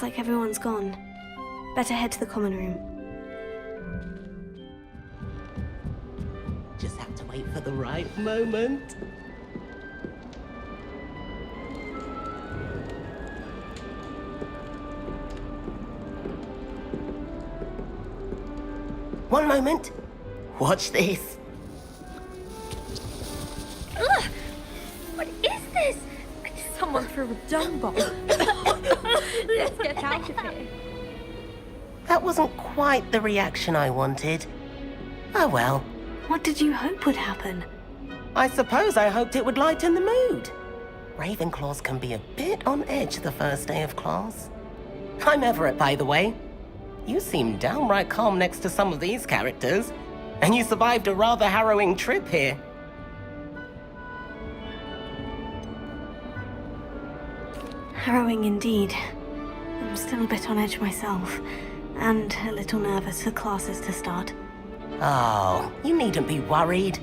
like everyone's gone. Better head to the common room. Just have to wait for the right moment. One moment. Watch this. Ugh! What is this? Someone threw a dung bomb. Let's get out of here. That wasn't quite the reaction I wanted. Oh well. What did you hope would happen? I suppose I hoped it would lighten the mood. Ravenclaws can be a bit on edge the first day of class. I'm Everett, by the way. You seem downright calm next to some of these characters, and you survived a rather harrowing trip here. Harrowing indeed. I'm still a bit on edge myself, and a little nervous for classes to start. Oh, you needn't be worried.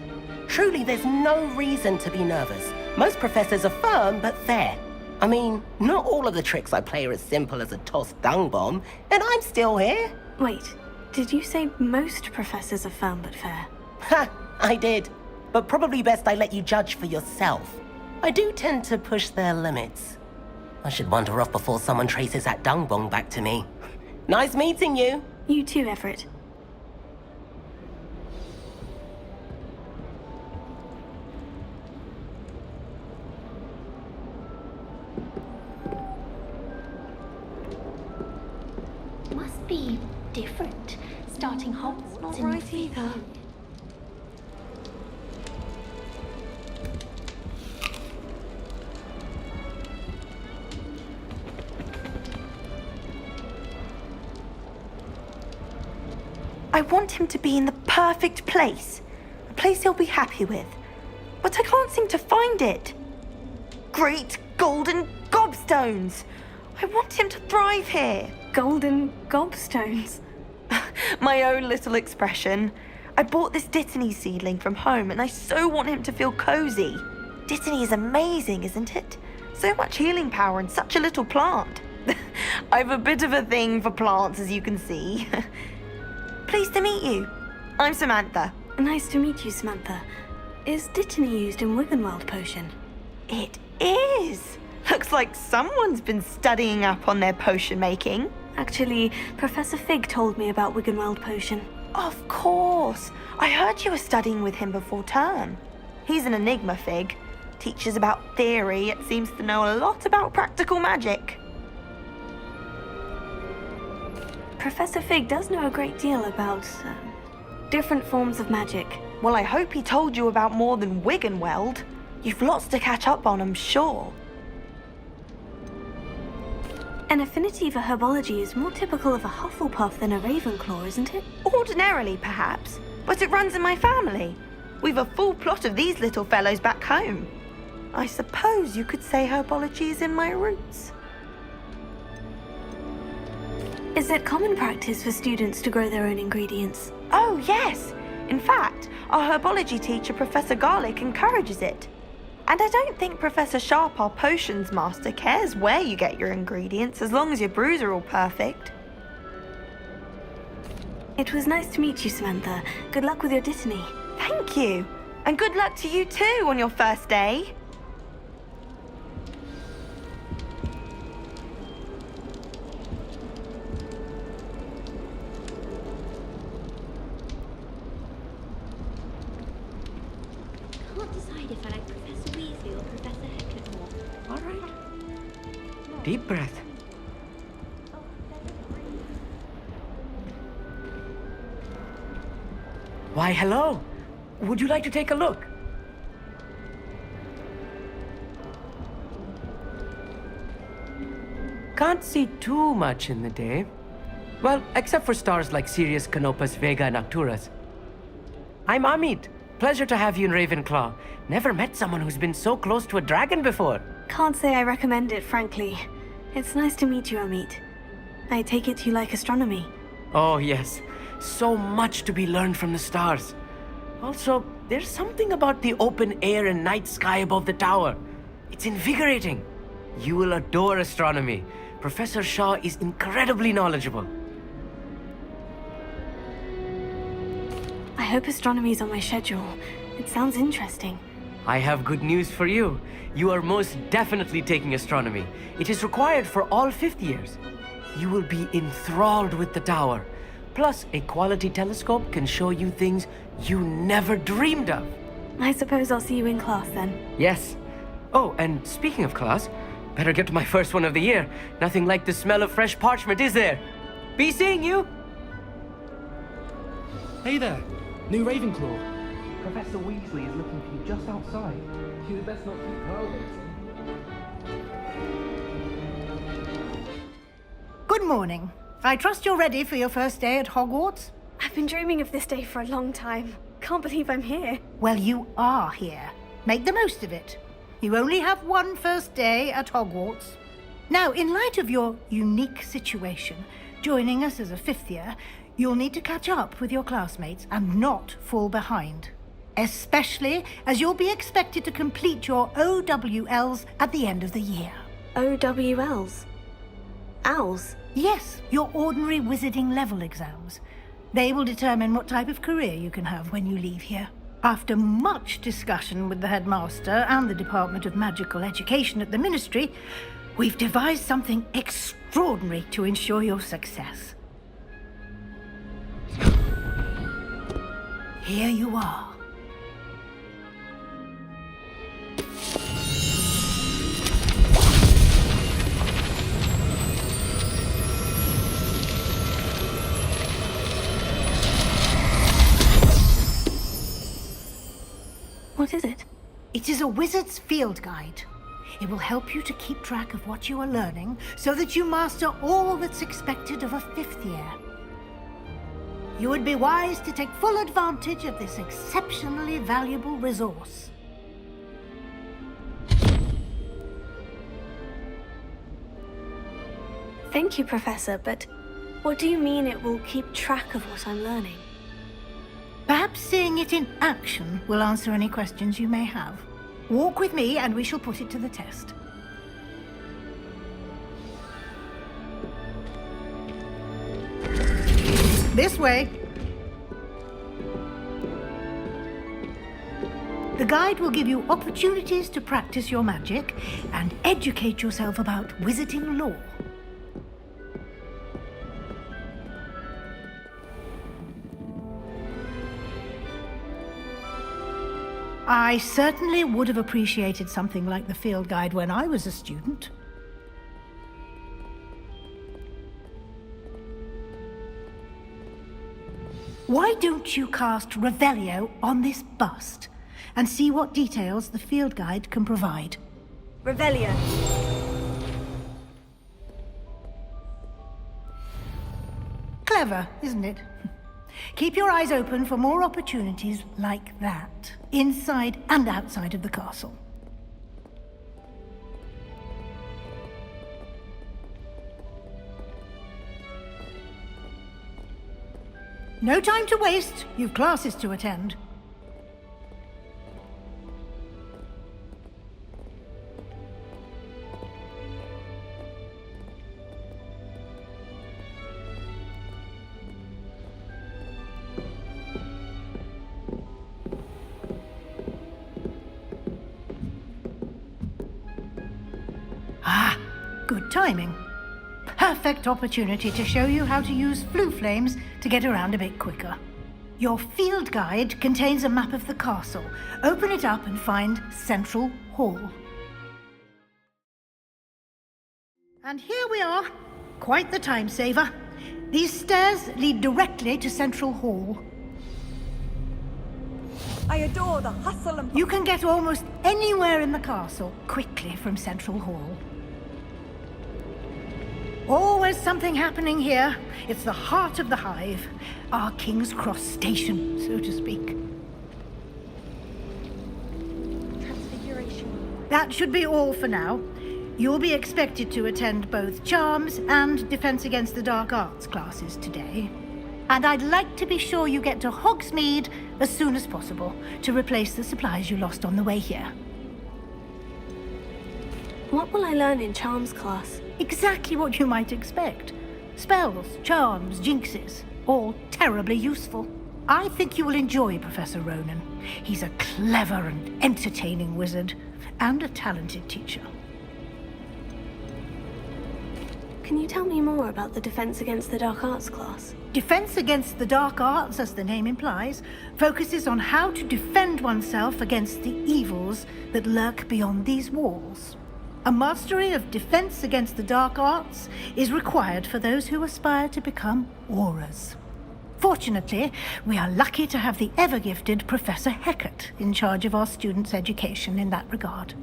Truly, there's no reason to be nervous. Most professors are firm but fair. I mean, not all of the tricks I play are as simple as a tossed dung bomb, and I'm still here. Wait, did you say most professors are firm but fair? Ha, I did. But probably best I let you judge for yourself. I do tend to push their limits. I should wander off before someone traces that dung bomb back to me. Nice meeting you. You too, Everett. Must be different, starting Hogwarts Not in right either. I want him to be in the perfect place. A place he'll be happy with. But I can't seem to find it. Great golden gobstones! I want him to thrive here. Golden gobstones. My own little expression. I bought this Dittany seedling from home and I so want him to feel cozy. Dittany is amazing, isn't it? So much healing power in such a little plant. I've a bit of a thing for plants, as you can see. Pleased to meet you. I'm Samantha. Nice to meet you, Samantha. Is Dittany used in Wiggenweld potion? It is. Looks like someone's been studying up on their potion making. Actually, Professor Fig told me about Wiggenweld potion. Of course. I heard you were studying with him before term. He's an enigma, Fig. Teaches about theory, yet seems to know a lot about practical magic. Professor Fig does know a great deal about different forms of magic. Well, I hope he told you about more than Wiggenweld. You've lots to catch up on, I'm sure. An affinity for herbology is more typical of a Hufflepuff than a Ravenclaw, isn't it? Ordinarily, perhaps, but it runs in my family. We've a full plot of these little fellows back home. I suppose you could say herbology is in my roots. Is it common practice for students to grow their own ingredients? Oh, yes. In fact, our herbology teacher, Professor Garlick, encourages it. And I don't think Professor Sharp, our potions master, cares where you get your ingredients, as long as your brews are all perfect. It was nice to meet you, Samantha. Good luck with your Dittany. Thank you. And good luck to you too on your first day. Can't decide if I like Professor Weasley or Professor Hecat more. All right. Deep breath. Why, hello. Would you like to take a look? Can't see too much in the day. Well, except for stars like Sirius, Canopus, Vega, and Arcturus. I'm Amit. Pleasure to have you in Ravenclaw. Never met someone who's been so close to a dragon before. Can't say I recommend it, frankly. It's nice to meet you, Amit. I take it you like astronomy. Oh, yes. So much to be learned from the stars. Also, there's something about the open air and night sky above the tower. It's invigorating. You will adore astronomy. Professor Shaw is incredibly knowledgeable. I hope astronomy's on my schedule. It sounds interesting. I have good news for you. You are most definitely taking astronomy. It is required for all 5th years. You will be enthralled with the tower. Plus, a quality telescope can show you things you never dreamed of. I suppose I'll see you in class then. Yes. Oh, and speaking of class, better get to my first one of the year. Nothing like the smell of fresh parchment, is there? Be seeing you! Hey there, new Ravenclaw. Professor Weasley is looking for you just outside. You'd best not keep her waiting. Good morning. I trust you're ready for your first day at Hogwarts? I've been dreaming of this day for a long time. Can't believe I'm here. Well, you are here. Make the most of it. You only have one first day at Hogwarts. Now, in light of your unique situation, joining us as a 5th year, you'll need to catch up with your classmates and not fall behind. Especially as you'll be expected to complete your OWLs at the end of the year. OWLs? Owls? Yes, your ordinary wizarding level exams. They will determine what type of career you can have when you leave here. After much discussion with the headmaster and the Department of Magical Education at the Ministry, we've devised something extraordinary to ensure your success. Here you are. What is it? It is a wizard's field guide. It will help you to keep track of what you are learning so that you master all that's expected of a 5th year. You would be wise to take full advantage of this exceptionally valuable resource. Thank you, Professor, but what do you mean it will keep track of what I'm learning? Perhaps seeing it in action will answer any questions you may have. Walk with me and we shall put it to the test. This way. The guide will give you opportunities to practice your magic and educate yourself about wizarding lore. I certainly would have appreciated something like the field guide when I was a student. Why don't you cast Revelio on this bust and see what details the field guide can provide? Revelio. Clever, isn't it? Keep your eyes open for more opportunities like that, inside and outside of the castle. No time to waste. You've classes to attend. Good timing. Perfect opportunity to show you how to use flue flames to get around a bit quicker. Your field guide contains a map of the castle. Open it up and find Central Hall. And here we are. Quite the time saver. These stairs lead directly to Central Hall. I adore the hustle and... You can get almost anywhere in the castle quickly from Central Hall. Always something happening here. It's the heart of the hive. Our King's Cross station, so to speak. Transfiguration. That should be all for now. You'll be expected to attend both Charms and Defense Against the Dark Arts classes today. And I'd like to be sure you get to Hogsmeade as soon as possible to replace the supplies you lost on the way here. What will I learn in charms class? Exactly what you might expect. Spells, charms, jinxes, all terribly useful. I think you will enjoy Professor Ronan. He's a clever and entertaining wizard, and a talented teacher. Can you tell me more about the Defense Against the Dark Arts class? Defense Against the Dark Arts, as the name implies, focuses on how to defend oneself against the evils that lurk beyond these walls. A mastery of Defense Against the Dark Arts is required for those who aspire to become auras. Fortunately, we are lucky to have the ever-gifted Professor Hecat in charge of our students' education in that regard.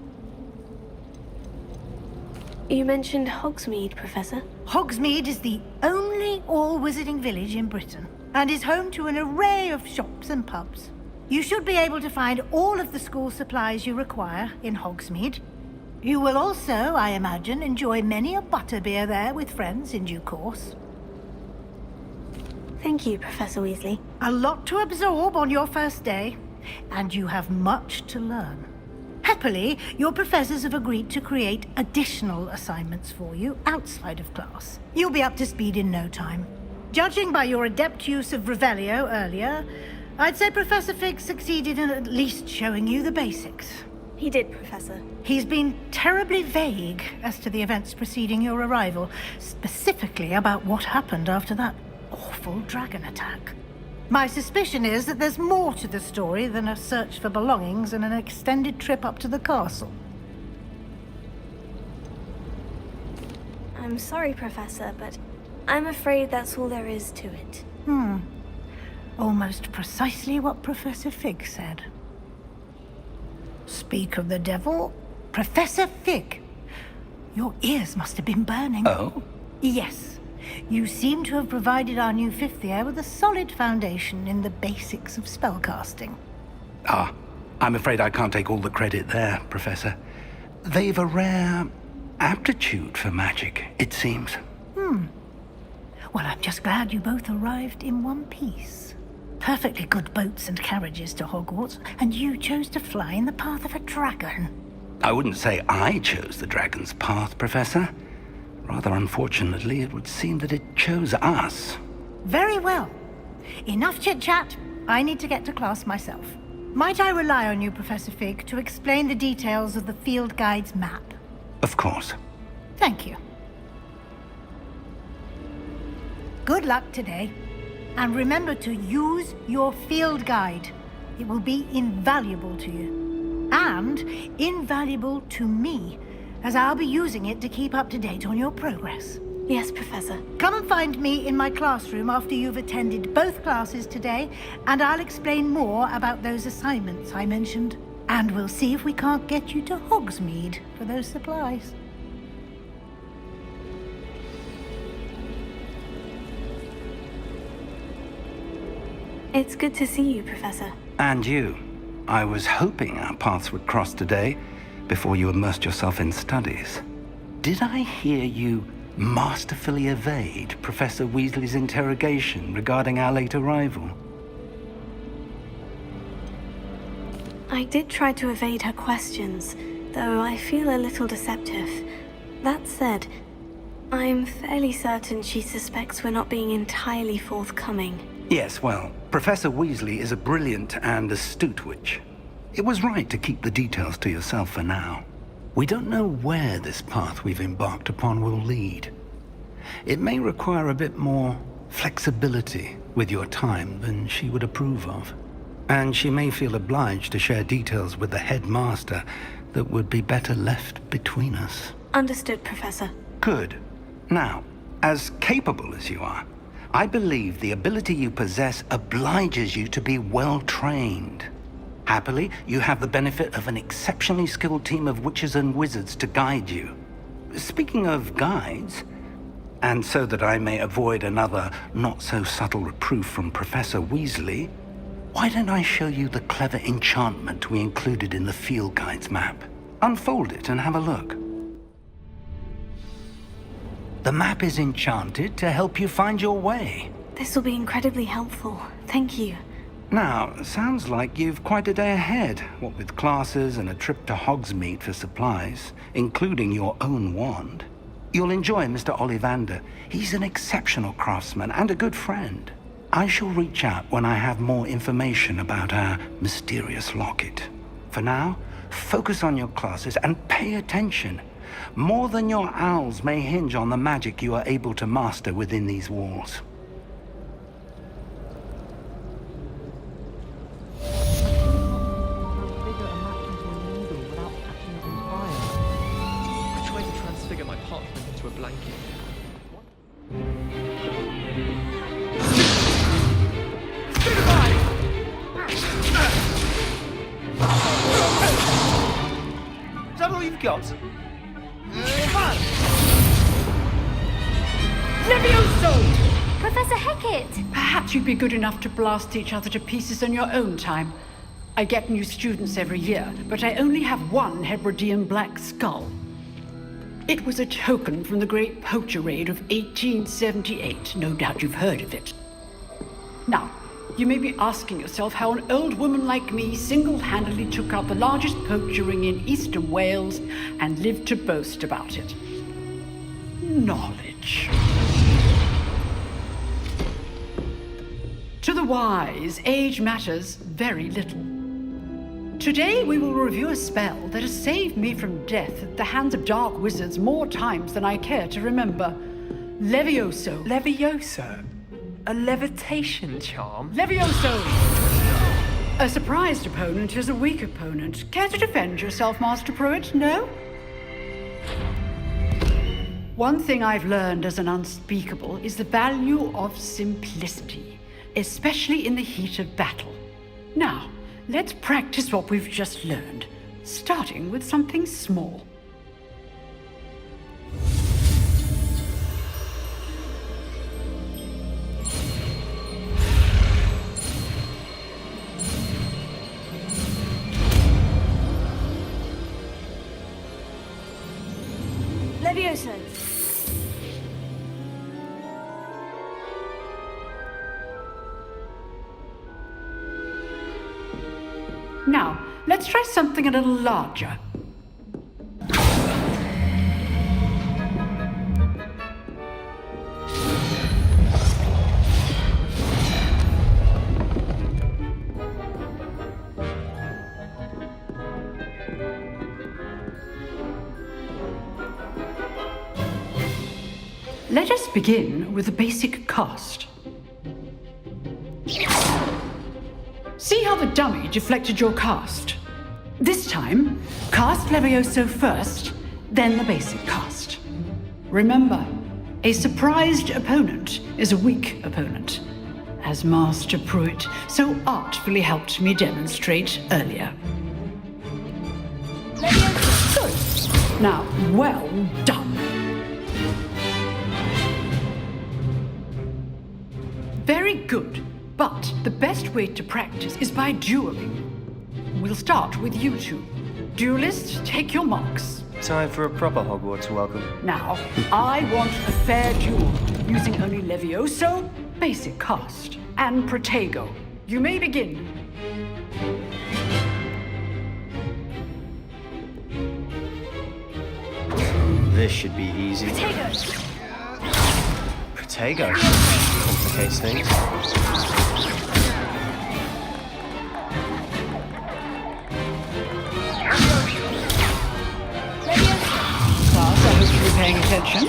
You mentioned Hogsmeade, Professor. Hogsmeade is the only all-wizarding village in Britain, and is home to an array of shops and pubs. You should be able to find all of the school supplies you require in Hogsmeade. You will also, I imagine, enjoy many a butterbeer there with friends in due course. Thank you, Professor Weasley. A lot to absorb on your first day, and you have much to learn. Happily, your professors have agreed to create additional assignments for you outside of class. You'll be up to speed in no time. Judging by your adept use of Revelio earlier, I'd say Professor Fig succeeded in at least showing you the basics. He did, Professor. He's been terribly vague as to the events preceding your arrival, specifically about what happened after that awful dragon attack. My suspicion is that there's more to the story than a search for belongings and an extended trip up to the castle. I'm sorry, Professor, but I'm afraid that's all there is to it. Almost precisely what Professor Fig said. Speak of the devil, Professor Fig. Your ears must have been burning. Oh? Yes. You seem to have provided our new fifth year with a solid foundation in the basics of spellcasting. Ah, I'm afraid I can't take all the credit there, Professor. They've a rare aptitude for magic, it seems. Well, I'm just glad you both arrived in one piece. Perfectly good boats and carriages to Hogwarts, and you chose to fly in the path of a dragon. I wouldn't say I chose the dragon's path, Professor. Rather unfortunately, it would seem that it chose us. Very well. Enough chit-chat. I need to get to class myself. Might I rely on you, Professor Fig, to explain the details of the field guide's map? Of course. Thank you. Good luck today. And remember to use your field guide. It will be invaluable to you. And invaluable to me, as I'll be using it to keep up to date on your progress. Yes, Professor. Come and find me in my classroom after you've attended both classes today, and I'll explain more about those assignments I mentioned. And we'll see if we can't get you to Hogsmeade for those supplies. It's good to see you, Professor. And you. I was hoping our paths would cross today, before you immersed yourself in studies. Did I hear you masterfully evade Professor Weasley's interrogation regarding our late arrival? I did try to evade her questions, though I feel a little deceptive. That said, I'm fairly certain she suspects we're not being entirely forthcoming. Yes, well, Professor Weasley is a brilliant and astute witch. It was right to keep the details to yourself for now. We don't know where this path we've embarked upon will lead. It may require a bit more flexibility with your time than she would approve of. And she may feel obliged to share details with the headmaster that would be better left between us. Understood, Professor. Good. Now, as capable as you are, I believe the ability you possess obliges you to be well trained. Happily, you have the benefit of an exceptionally skilled team of witches and wizards to guide you. Speaking of guides, and so that I may avoid another not-so-subtle reproof from Professor Weasley, why don't I show you the clever enchantment we included in the field guide's map? Unfold it and have a look. The map is enchanted to help you find your way. This will be incredibly helpful. Thank you. Now, sounds like you've quite a day ahead, what with classes and a trip to Hogsmeade for supplies, including your own wand. You'll enjoy Mr. Ollivander. He's an exceptional craftsman and a good friend. I shall reach out when I have more information about our mysterious locket. For now, focus on your classes and pay attention. More than your owls may hinge on the magic you are able to master within these walls. I tried to transfigure my parchment into a blanket. Is that all you've got? Levioso! Professor Hecat! Perhaps you'd be good enough to blast each other to pieces in your own time. I get new students every year, but I only have one Hebridean black skull. It was a token from the Great Poacher Raid of 1878. No doubt you've heard of it. Now, you may be asking yourself how an old woman like me single-handedly took out the largest poacher ring in eastern Wales and lived to boast about it. Knowledge. To the wise, age matters very little. Today we will review a spell that has saved me from death at the hands of dark wizards more times than I care to remember. Levioso. Levioso? A levitation charm? Levioso! A surprised opponent is a weak opponent. Care to defend yourself, Master Pruitt? No? One thing I've learned as an unspeakable is the value of simplicity, especially in the heat of battle. Now, let's practice what we've just learned, starting with something small. Levioso. Now, let's try something a little larger. Let us begin with the basic cast. See how the dummy deflected your cast? This time, cast Levioso first, then the basic cast. Remember, a surprised opponent is a weak opponent, as Master Pruitt so artfully helped me demonstrate earlier. Levioso! Good. Now, well done. Very good, but the best way to practice is by dueling. We'll start with you two. Duelists, take your marks. Time for a proper Hogwarts welcome. Now, I want a fair duel, using only Levioso, basic cast, and Protego. You may begin. This should be easy. Protego. Protego. Complicates things. Class, I hope you're paying attention.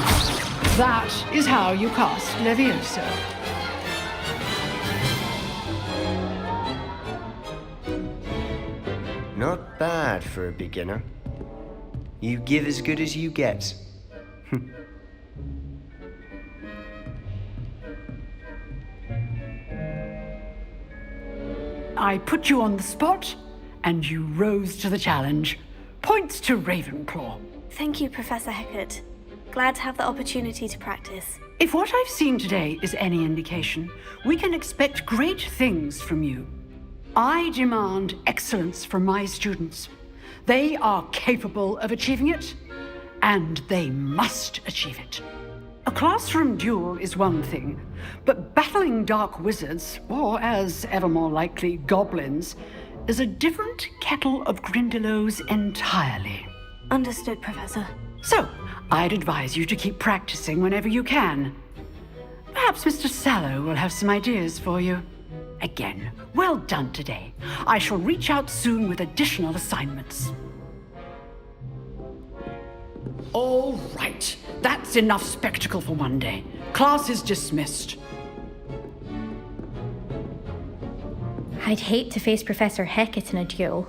That is how you cast Levioso. Not bad for a beginner. You give as good as you get. I put you on the spot, and you rose to the challenge. Points to Ravenclaw. Thank you, Professor Hecat. Glad to have the opportunity to practice. If what I've seen today is any indication, we can expect great things from you. I demand excellence from my students. They are capable of achieving it, and they must achieve it. A classroom duel is one thing, but battling dark wizards, or as ever more likely, goblins, is a different kettle of Grindylows entirely. Understood, Professor. So, I'd advise you to keep practicing whenever you can. Perhaps Mr. Sallow will have some ideas for you. Again, well done today. I shall reach out soon with additional assignments. All right, that's enough spectacle for one day. Class is dismissed. I'd hate to face Professor Hecat in a duel.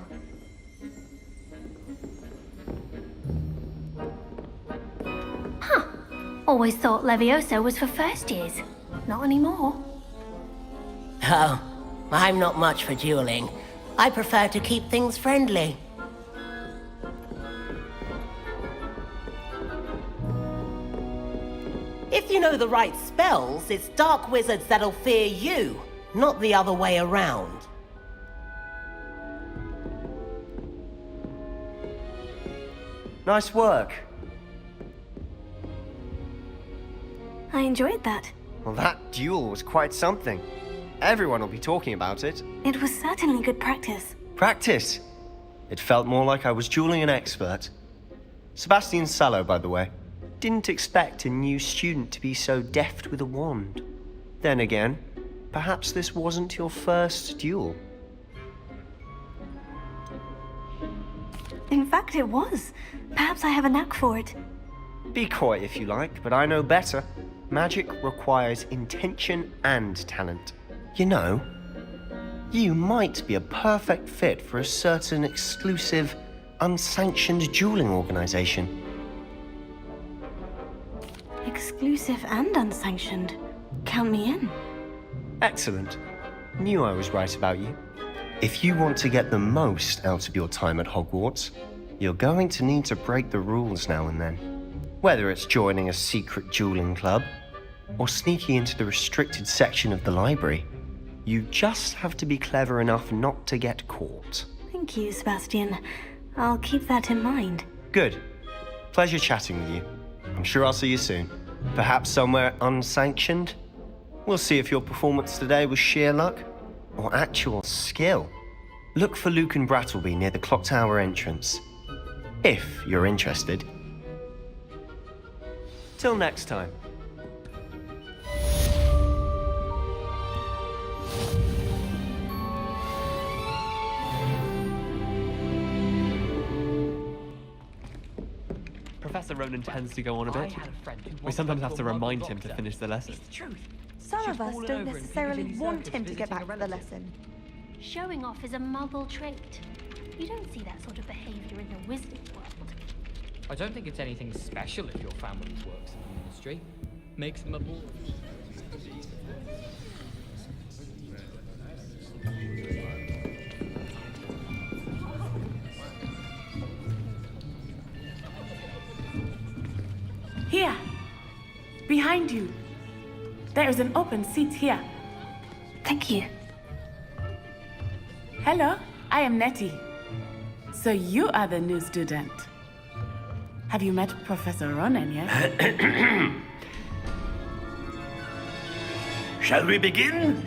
Huh. Always thought Leviosa was for first years. Not anymore. Oh, I'm not much for dueling. I prefer to keep things friendly. If you know the right spells, it's dark wizards that'll fear you, not the other way around. Nice work. I enjoyed that. Well, that duel was quite something. Everyone will be talking about it. It was certainly good practice. Practice? It felt more like I was dueling an expert. Sebastian Sallow, by the way. Didn't expect a new student to be so deft with a wand. Then again, perhaps this wasn't your first duel. In fact, it was. Perhaps I have a knack for it. Be coy if you like, but I know better. Magic requires intention and talent. You know, you might be a perfect fit for a certain exclusive, unsanctioned dueling organization. Exclusive and unsanctioned. Count me in. Excellent. Knew I was right about you. If you want to get the most out of your time at Hogwarts, you're going to need to break the rules now and then. Whether it's joining a secret dueling club, or sneaking into the restricted section of the library, you just have to be clever enough not to get caught. Thank you, Sebastian. I'll keep that in mind. Good. Pleasure chatting with you. I'm sure I'll see you soon. Perhaps somewhere unsanctioned? We'll see if your performance today was sheer luck or actual skill. Look for Luke and Brattleby near the clock tower entrance, if you're interested. Till next time. Professor Ronan tends to go on a bit. We sometimes have to remind him to finish the lesson. It's the truth. Some of us don't necessarily want him to get back to the lesson. Showing off is a muggle trait. You don't see that sort of behavior in the wizarding world. I don't think it's anything special if your family works in the industry. Makes them a boy. Here, behind you. There is an open seat here. Thank you. Hello, I am Nettie. So you are the new student. Have you met Professor Ronan yet? Shall we begin?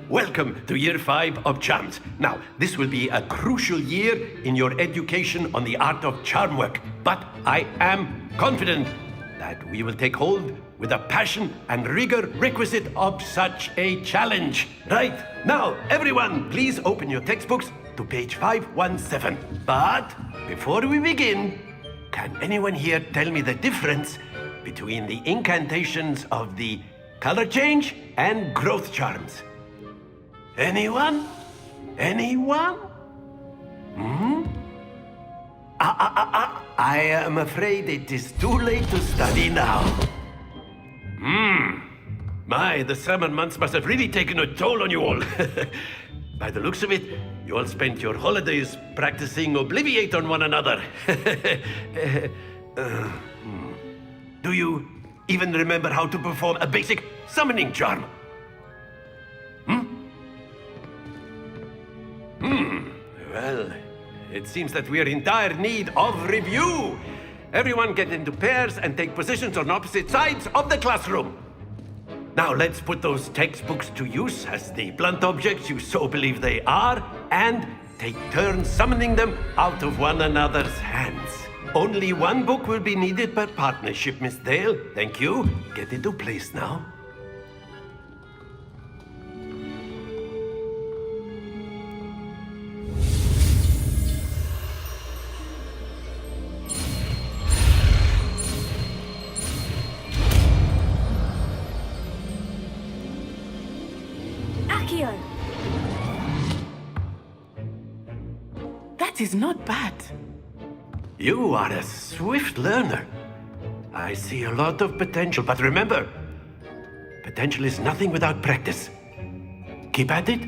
Welcome to Year 5 of Charms. Now, this will be a crucial year in your education on the art of charm work, but I am confident that we will take hold with the passion and rigor requisite of such a challenge. Right, now, everyone, please open your textbooks to page 517. But before we begin, can anyone here tell me the difference between the incantations of the color change and growth charms? Anyone? Anyone? I am afraid it is too late to study now. My, the summer months must have really taken a toll on you all. By the looks of it, you all spent your holidays practicing Obliviate on one another. Do you even remember how to perform a basic summoning charm? Well, it seems that we are in dire need of review. Everyone get into pairs and take positions on opposite sides of the classroom. Now let's put those textbooks to use as the blunt objects you so believe they are, and take turns summoning them out of one another's hands. Only one book will be needed per partnership, Miss Dale. Thank you. Get into place now. Accio! That is not bad. You are a swift learner. I see a lot of potential, but remember, potential is nothing without practice. Keep at it.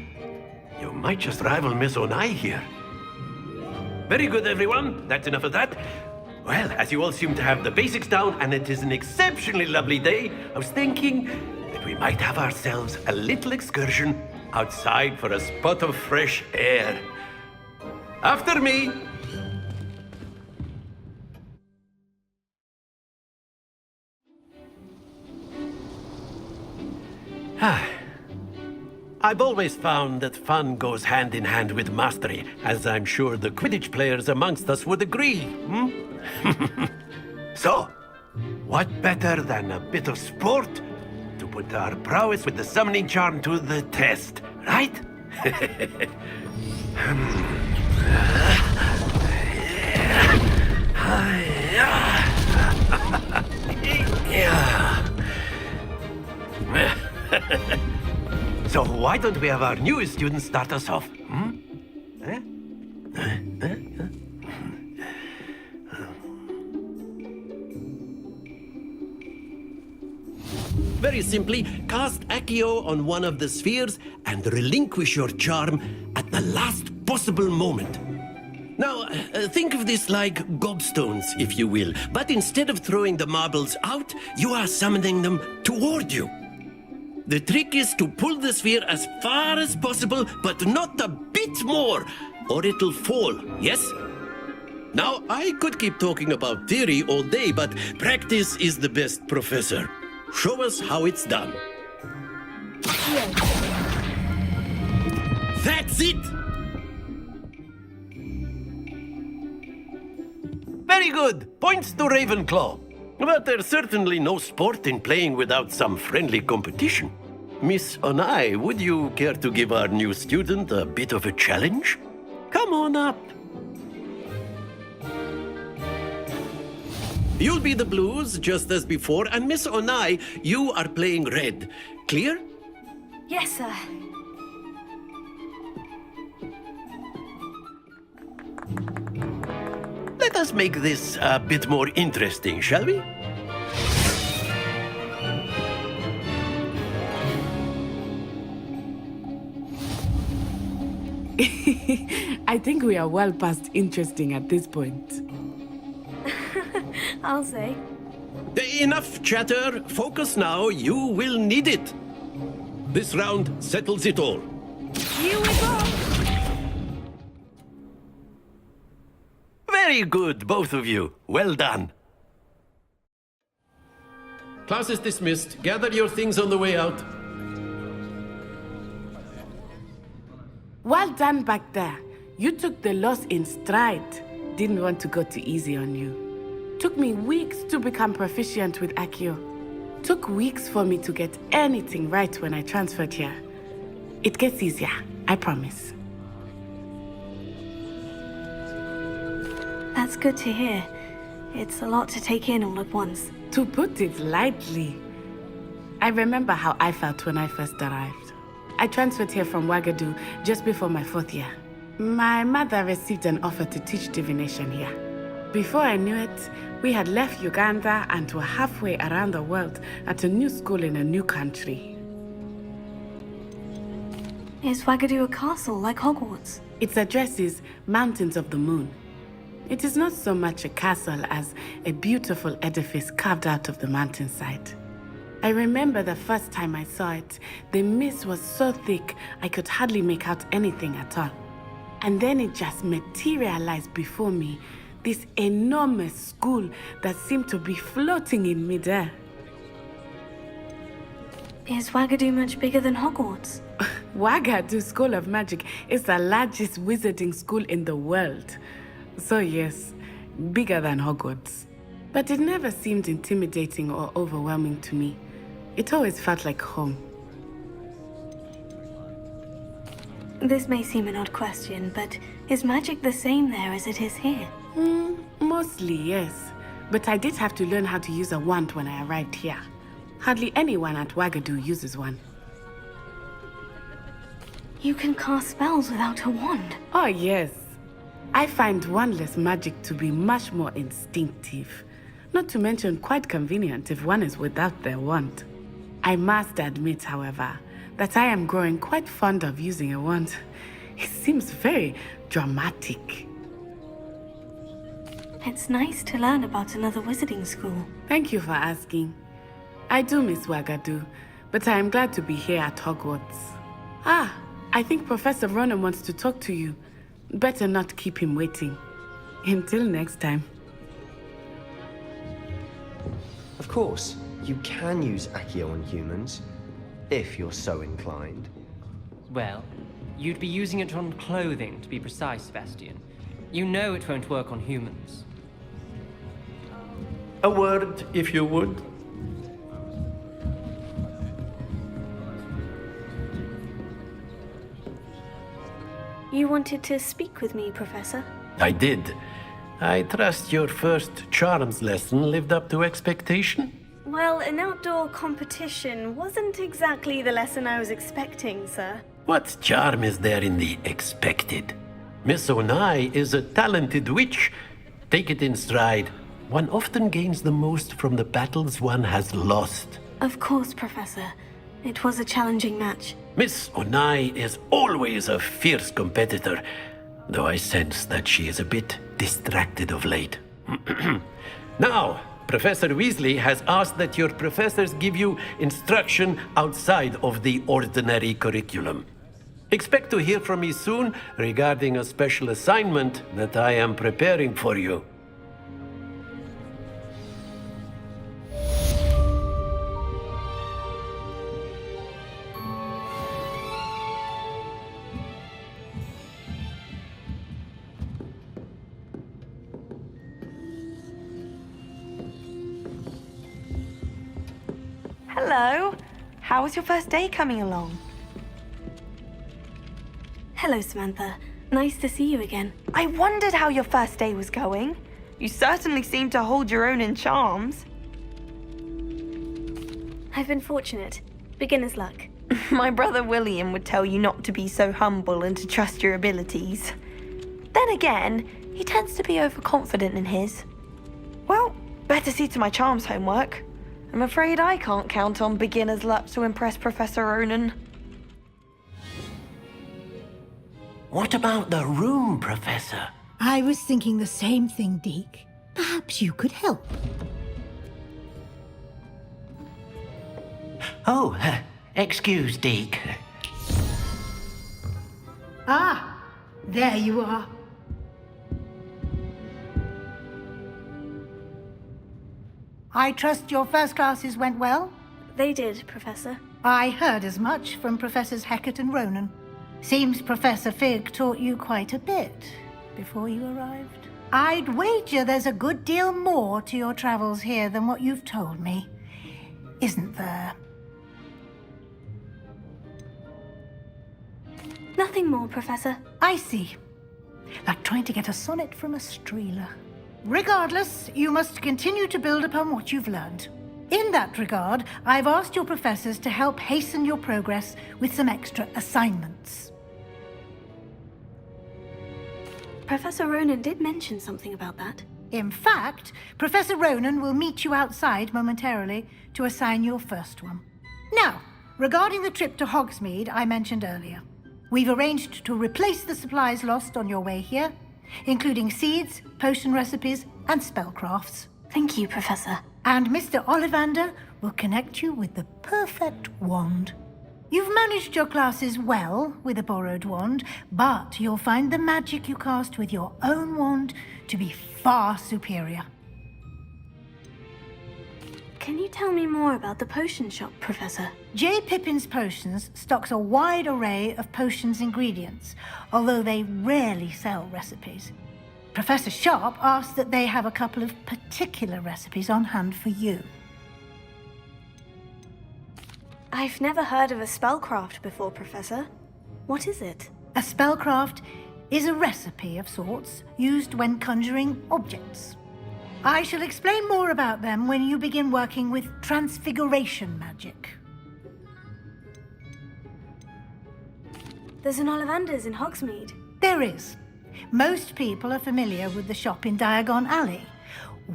You might just rival Miss Onai here. Very good, everyone. That's enough of that. Well, as you all seem to have the basics down, and it is an exceptionally lovely day, I was thinking that we might have ourselves a little excursion outside for a spot of fresh air. After me. I've always found that fun goes hand in hand with mastery, as I'm sure the Quidditch players amongst us would agree. So, what better than a bit of sport to put our prowess with the summoning charm to the test, right? So why don't we have our newest student start us off? Very simply, cast Accio on one of the spheres and relinquish your charm at the last possible moment. Now, think of this like gobstones, if you will, but instead of throwing the marbles out, you are summoning them toward you. The trick is to pull the sphere as far as possible, but not a bit more, or it'll fall, yes? Now, I could keep talking about theory all day, but practice is the best professor. Show us how it's done. That's it! Very good. Points to Ravenclaw. But there's certainly no sport in playing without some friendly competition. Miss Onai, would you care to give our new student a bit of a challenge? Come on up. You'll be the blues, just as before, and Miss Onai, you are playing red. Clear? Yes, sir. Let us make this a bit more interesting, shall we? I think we are well past interesting at this point. I'll say. Enough chatter. Focus now. You will need it. This round settles it all. Here we go! Very good, both of you. Well done. Class is dismissed. Gather your things on the way out. Well done back there. You took the loss in stride. Didn't want to go too easy on you. Took me weeks to become proficient with Accio. Took weeks for me to get anything right when I transferred here. It gets easier, I promise. That's good to hear. It's a lot to take in all at once. To put it lightly, I remember how I felt when I first arrived. I transferred here from Wagadu just before my 4th year. My mother received an offer to teach divination here. Before I knew it, we had left Uganda and were halfway around the world at a new school in a new country. Is Wagadu a castle like Hogwarts? Its address is Mountains of the Moon. It is not so much a castle as a beautiful edifice carved out of the mountainside. I remember the first time I saw it, the mist was so thick I could hardly make out anything at all. And then it just materialized before me, This enormous school that seemed to be floating in midair. Is Wagadu much bigger than Hogwarts? Wagadu School of Magic is the largest wizarding school in the world. So yes, bigger than Hogwarts. But it never seemed intimidating or overwhelming to me. It always felt like home. This may seem an odd question, but is magic the same there as it is here? Mostly, yes. But I did have to learn how to use a wand when I arrived here. Hardly anyone at Wagadu uses one. You can cast spells without a wand? Oh, yes. I find wandless magic to be much more instinctive. Not to mention quite convenient if one is without their wand. I must admit, however, that I am growing quite fond of using a wand. It seems very dramatic. It's nice to learn about another wizarding school. Thank you for asking. I do miss Wagadu, but I am glad to be here at Hogwarts. Ah, I think Professor Ronan wants to talk to you. Better not keep him waiting. Until next time. Of course, you can use Accio on humans, if you're so inclined. Well, you'd be using it on clothing, to be precise, Sebastian. You know it won't work on humans. A word, if you would. You wanted to speak with me, Professor? I did. I trust your first charms lesson lived up to expectation? Well, an outdoor competition wasn't exactly the lesson I was expecting, sir. What charm is there in the expected? Miss Onai is a talented witch. Take it in stride. One often gains the most from the battles one has lost. Of course, Professor. It was a challenging match. Miss Onai is always a fierce competitor, though I sense that she is a bit distracted of late. Now, Professor Weasley has asked that your professors give you instruction outside of the ordinary curriculum. Expect to hear from me soon regarding a special assignment that I am preparing for you. Hello. How was your first day coming along? Hello, Samantha. Nice to see you again. I wondered how your first day was going. You certainly seem to hold your own in charms. I've been fortunate. Beginner's luck. My brother William would tell you not to be so humble and to trust your abilities. Then again, he tends to be overconfident in his. Well, better see to my charms homework. I'm afraid I can't count on beginner's luck to impress Professor Ronan. What about the room, Professor? I was thinking the same thing, Deke. Perhaps you could help. Oh, excuse, Deke. Ah, there you are. I trust your first classes went well? They did, Professor. I heard as much from Professors Hecat and Ronan. Seems Professor Fig taught you quite a bit before you arrived. I'd wager there's a good deal more to your travels here than what you've told me. Isn't there? Nothing more, Professor. I see. Like trying to get a sonnet from a streeler. Regardless, you must continue to build upon what you've learned. In that regard, I've asked your professors to help hasten your progress with some extra assignments. Professor Ronan did mention something about that. In fact, Professor Ronan will meet you outside momentarily to assign your first one. Now, regarding the trip to Hogsmeade I mentioned earlier, we've arranged to replace the supplies lost on your way here, including seeds, potion recipes, and spellcrafts. Thank you, Professor. And Mr. Ollivander will connect you with the perfect wand. You've managed your classes well with a borrowed wand, but you'll find the magic you cast with your own wand to be far superior. Can you tell me more about the potion shop, Professor? J. Pippin's Potions stocks a wide array of potions ingredients, although they rarely sell recipes. Professor Sharp asked that they have a couple of particular recipes on hand for you. I've never heard of a spellcraft before, Professor. What is it? A spellcraft is a recipe of sorts used when conjuring objects. I shall explain more about them when you begin working with transfiguration magic. There's an Ollivander's in Hogsmeade. There is. Most people are familiar with the shop in Diagon Alley.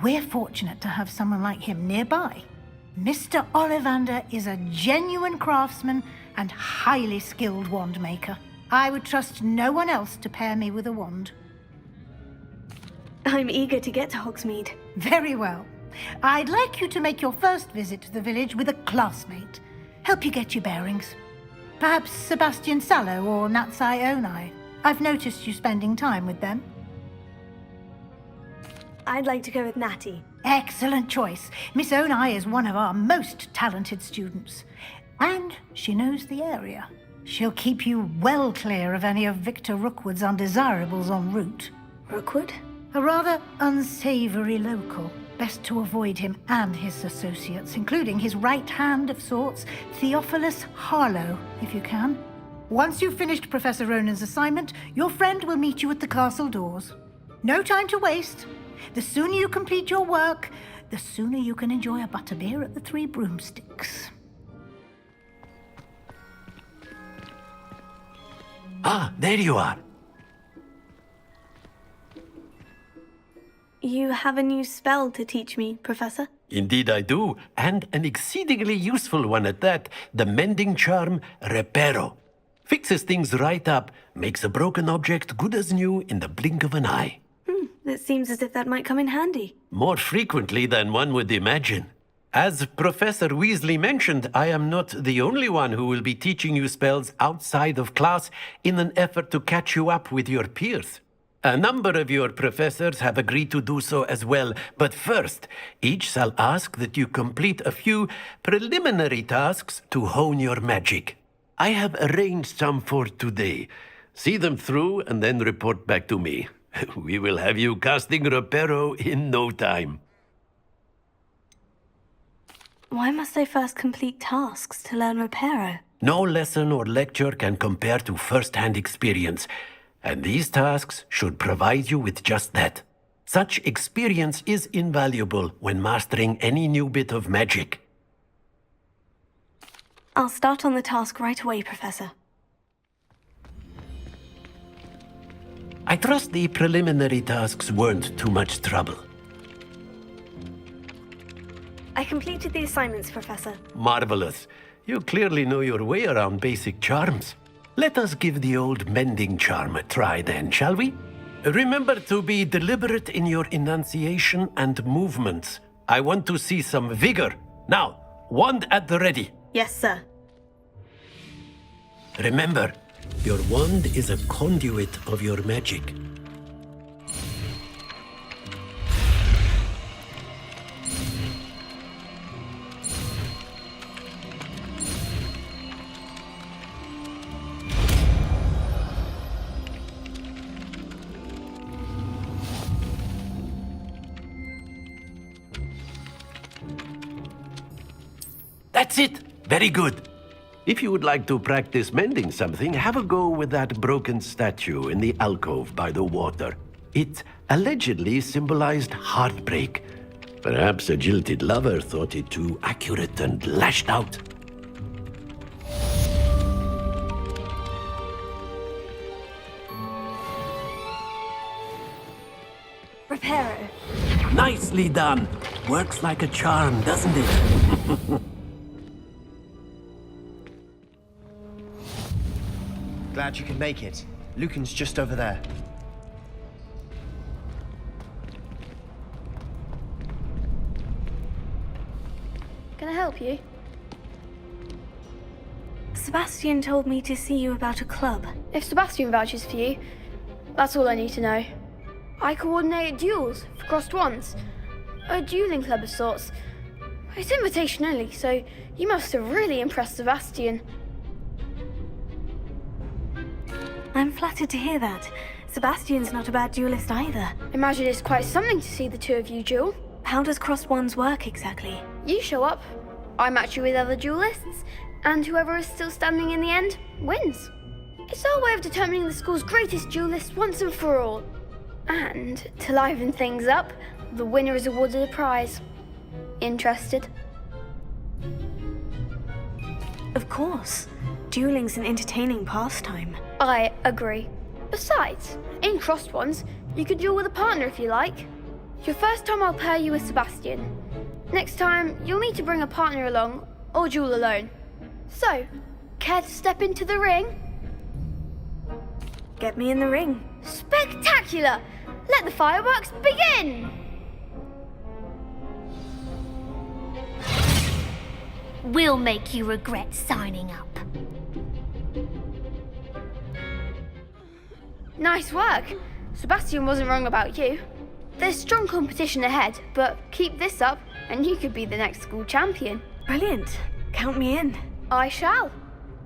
We're fortunate to have someone like him nearby. Mr. Ollivander is a genuine craftsman and highly skilled wand maker. I would trust no one else to pair me with a wand. I'm eager to get to Hogsmeade. Very well. I'd like you to make your first visit to the village with a classmate. Help you get your bearings. Perhaps Sebastian Sallow or Natsai Onai. I've noticed you spending time with them. I'd like to go with Natty. Excellent choice. Miss Onai is one of our most talented students. And she knows the area. She'll keep you well clear of any of Victor Rookwood's undesirables en route. Rookwood? A rather unsavory local. Best to avoid him and his associates, including his right hand of sorts, Theophilus Harlow, if you can. Once you've finished Professor Ronan's assignment, your friend will meet you at the castle doors. No time to waste. The sooner you complete your work, the sooner you can enjoy a butterbeer at the Three Broomsticks. Ah, there you are. You have a new spell to teach me, Professor? Indeed I do, and an exceedingly useful one at that. The mending charm, Reparo. Fixes things right up, makes a broken object good as new in the blink of an eye. It seems as if that might come in handy. More frequently than one would imagine. As Professor Weasley mentioned, I am not the only one who will be teaching you spells outside of class in an effort to catch you up with your peers. A number of your professors have agreed to do so as well, but first, each shall ask that you complete a few preliminary tasks to hone your magic. I have arranged some for today. See them through and then report back to me. We will have you casting Reparo in no time. Why must I first complete tasks to learn Reparo? No lesson or lecture can compare to first-hand experience, and these tasks should provide you with just that. Such experience is invaluable when mastering any new bit of magic. I'll start on the task right away, Professor. I trust the preliminary tasks weren't too much trouble. I completed the assignments, Professor. Marvelous. You clearly know your way around basic charms. Let us give the old mending charm a try then, shall we? Remember to be deliberate in your enunciation and movements. I want to see some vigor. Now, wand at the ready. Yes, sir. Remember, your wand is a conduit of your magic. That's it! Very good. If you would like to practice mending something, have a go with that broken statue in the alcove by the water. It allegedly symbolized heartbreak. Perhaps a jilted lover thought it too accurate and lashed out. Reparo. Nicely done. Works like a charm, doesn't it? Glad you could make it. Lucan's just over there. Can I help you? Sebastian told me to see you about a club. If Sebastian vouches for you, that's all I need to know. I coordinate duels for crossed wands. A dueling club of sorts. It's invitation only, so you must have really impressed Sebastian. I'm flattered to hear that. Sebastian's not a bad duelist either. Imagine it's quite something to see the two of you duel. How does crossed wands work exactly? You show up, I match you with other duelists, and whoever is still standing in the end wins. It's our way of determining the school's greatest duelist once and for all. And to liven things up, the winner is awarded a prize. Interested? Of course. Dueling's an entertaining pastime. I agree. Besides, in crossed ones, you could duel with a partner if you like. Your first time I'll pair you with Sebastian. Next time, you'll need to bring a partner along, or duel alone. So, care to step into the ring? Get me in the ring. Spectacular! Let the fireworks begin! We'll make you regret signing up. Nice work. Sebastian wasn't wrong about you. There's strong competition ahead, but keep this up and you could be the next school champion. Brilliant. Count me in. I shall.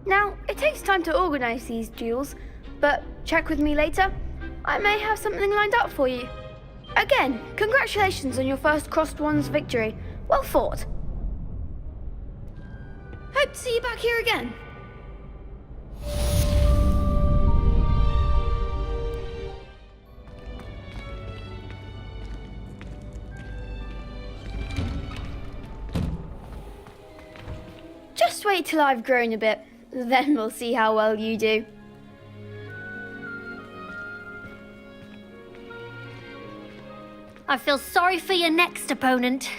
Now, it takes time to organise these duels, but check with me later. I may have something lined up for you. Again, congratulations on your first crossed wands victory. Well fought. Hope to see you back here again. Just wait till I've grown a bit, then we'll see how well you do. I feel sorry for your next opponent.